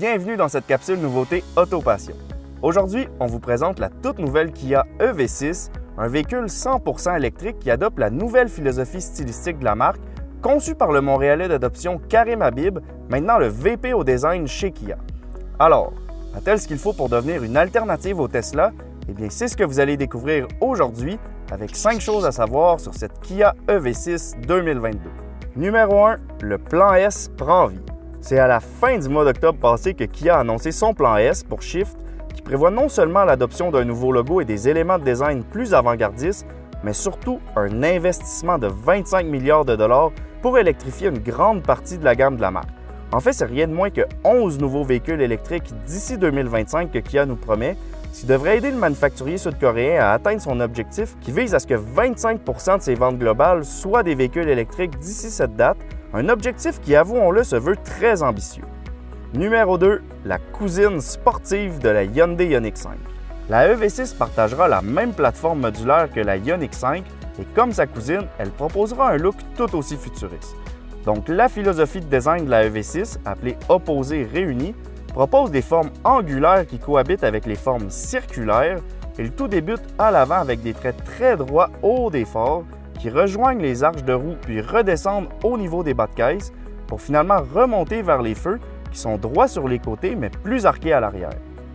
bienvenue dans cette capsule nouveauté Auto-Passion. Aujourd'hui, on vous présente la toute nouvelle Kia EV6, un véhicule 100% électrique qui adopte la nouvelle philosophie stylistique de la marque, conçu par le Montréalais d'adoption Karim Habib, maintenant le VP au design chez Kia. Alors, a-t-elle ce qu'il faut pour devenir une alternative au Tesla? Eh bien, c'est ce que vous allez découvrir aujourd'hui avec 5 choses à savoir sur cette Kia EV6 2022. Numéro 1, le plan S prend vie. C'est à la fin du mois d'octobre passé que Kia a annoncé son plan S pour Shift, qui prévoit non seulement l'adoption d'un nouveau logo et des éléments de design plus avant-gardistes, mais surtout un investissement de 25 milliards de dollars pour électrifier une grande partie de la gamme de la marque. En fait, c'est rien de moins que 11 nouveaux véhicules électriques d'ici 2025 que Kia nous promet, ce qui devrait aider le manufacturier sud-coréen à atteindre son objectif qui vise à ce que 25 % de ses ventes globales soient des véhicules électriques d'ici cette date, un objectif qui, avouons-le, se veut très ambitieux. Numéro 2, la cousine sportive de la Hyundai Ioniq 5. La EV6 partagera la même plateforme modulaire que la Ioniq 5 et comme sa cousine, elle proposera un look tout aussi futuriste. Donc la philosophie de design de la EV6, appelée opposés réunis, propose des formes angulaires qui cohabitent avec les formes circulaires et le tout débute à l'avant avec des traits très droits au haut des phares qui rejoignent les arches de roue puis redescendent au niveau des bas de caisse pour finalement remonter vers les feux qui sont droits sur les côtés mais plus arqués à l'arrière.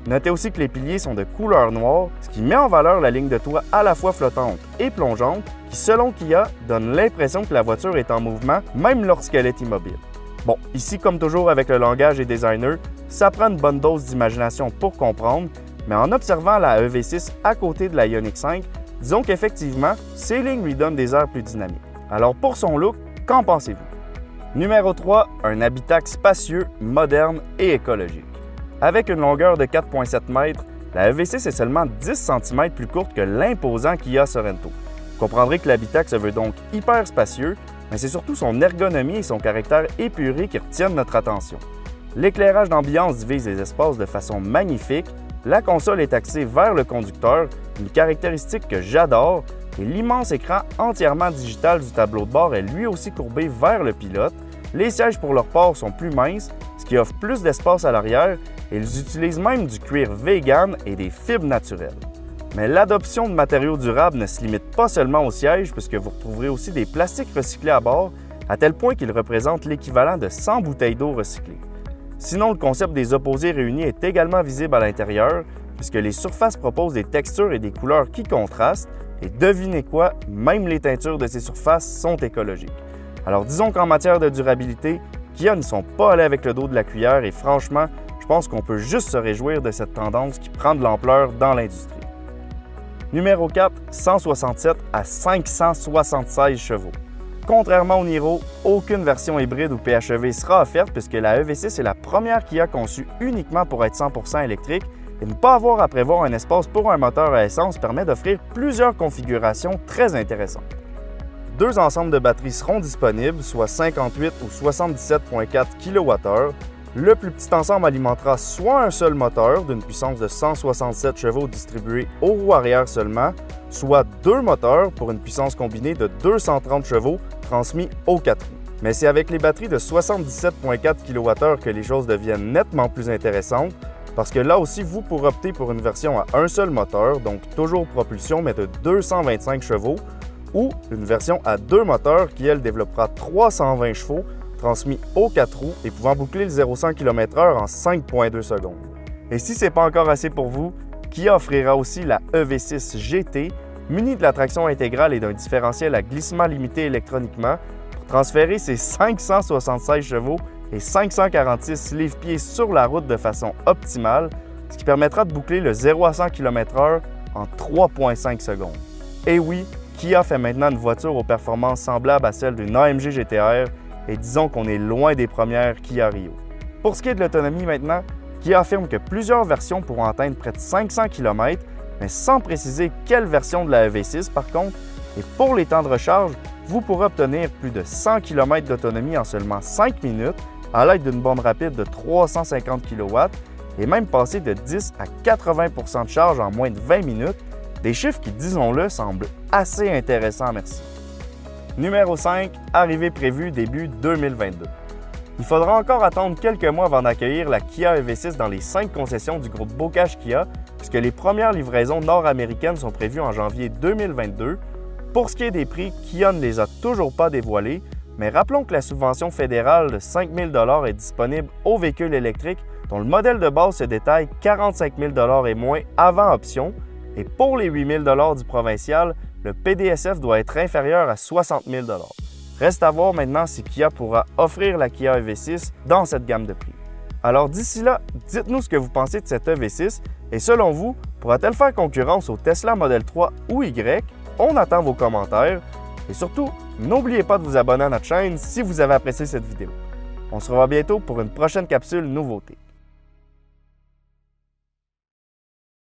Notez aussi que les piliers sont de couleur noire, ce qui met en valeur la ligne de toit à la fois flottante et plongeante qui, selon Kia, donne l'impression que la voiture est en mouvement même lorsqu'elle est immobile. Bon, ici comme toujours avec le langage des designers, ça prend une bonne dose d'imagination pour comprendre, mais en observant la EV6 à côté de la Ioniq 5, disons qu'effectivement, ces lignes lui donnent des airs plus dynamiques. Alors pour son look, qu'en pensez-vous? Numéro 3, un habitacle spacieux, moderne et écologique. Avec une longueur de 4,7 mètres, la EV6 est seulement 10 cm plus courte que l'imposant Kia Sorento. Vous comprendrez que l'habitacle se veut donc hyper spacieux, mais c'est surtout son ergonomie et son caractère épuré qui retiennent notre attention. L'éclairage d'ambiance divise les espaces de façon magnifique, la console est axée vers le conducteur, une caractéristique que j'adore, et l'immense écran entièrement digital du tableau de bord est lui aussi courbé vers le pilote. Les sièges pour leur port sont plus minces, ce qui offre plus d'espace à l'arrière, et ils utilisent même du cuir vegan et des fibres naturelles. Mais l'adoption de matériaux durables ne se limite pas seulement aux sièges, puisque vous retrouverez aussi des plastiques recyclés à bord, à tel point qu'ils représentent l'équivalent de 100 bouteilles d'eau recyclées. Sinon, le concept des opposés réunis est également visible à l'intérieur, puisque les surfaces proposent des textures et des couleurs qui contrastent, et devinez quoi, même les teintures de ces surfaces sont écologiques. Alors disons qu'en matière de durabilité, Kia ne sont pas allés avec le dos de la cuillère et franchement, je pense qu'on peut juste se réjouir de cette tendance qui prend de l'ampleur dans l'industrie. Numéro 4, 167 à 576 chevaux. Contrairement au Niro, aucune version hybride ou PHEV sera offerte puisque la EV6 est la première Kia conçue uniquement pour être 100% électrique et ne pas avoir à prévoir un espace pour un moteur à essence permet d'offrir plusieurs configurations très intéressantes. 2 ensembles de batteries seront disponibles, soit 58 ou 77,4 kWh. Le plus petit ensemble alimentera soit un seul moteur d'une puissance de 167 chevaux distribué aux roues arrière seulement, soit 2 moteurs pour une puissance combinée de 230 chevaux transmis aux 4 roues. Mais c'est avec les batteries de 77,4 kWh que les choses deviennent nettement plus intéressantes parce que là aussi, vous pourrez opter pour une version à un seul moteur, donc toujours propulsion mais de 225 chevaux, ou une version à 2 moteurs qui, elle, développera 320 chevaux transmis aux 4 roues et pouvant boucler le 0-100 km/h en 5,2 secondes. Et si ce n'est pas encore assez pour vous, Kia offrira aussi la EV6 GT, munie de la traction intégrale et d'un différentiel à glissement limité électroniquement, pour transférer ses 576 chevaux et 546 livres-pieds sur la route de façon optimale, ce qui permettra de boucler le 0-100 km/h en 3,5 secondes. Et oui, Kia fait maintenant une voiture aux performances semblables à celles d'une AMG GT-R, et disons qu'on est loin des premières Kia Rio. Pour ce qui est de l'autonomie maintenant, Kia affirme que plusieurs versions pourront atteindre près de 500 km, mais sans préciser quelle version de la EV6 par contre, et pour les temps de recharge, vous pourrez obtenir plus de 100 km d'autonomie en seulement 5 minutes à l'aide d'une borne rapide de 350 kW et même passer de 10 à 80 % de charge en moins de 20 minutes, des chiffres qui, disons-le, semblent assez intéressants, merci. Numéro 5, arrivée prévue début 2022. Il faudra encore attendre quelques mois avant d'accueillir la Kia EV6 dans les 5 concessions du groupe Bocage Kia, puisque les premières livraisons nord-américaines sont prévues en janvier 2022. Pour ce qui est des prix, Kia ne les a toujours pas dévoilés, mais rappelons que la subvention fédérale de 5 000 est disponible aux véhicules électriques dont le modèle de base se détaille 45 000 et moins avant option, et pour les 8 000 du provincial, le PDSF doit être inférieur à 60 000 $. Reste à voir maintenant si Kia pourra offrir la Kia EV6 dans cette gamme de prix. Alors d'ici là, dites-nous ce que vous pensez de cette EV6 et selon vous, pourra-t-elle faire concurrence au Tesla Model 3 ou Y? On attend vos commentaires et surtout, n'oubliez pas de vous abonner à notre chaîne si vous avez apprécié cette vidéo. On se revoit bientôt pour une prochaine capsule nouveauté.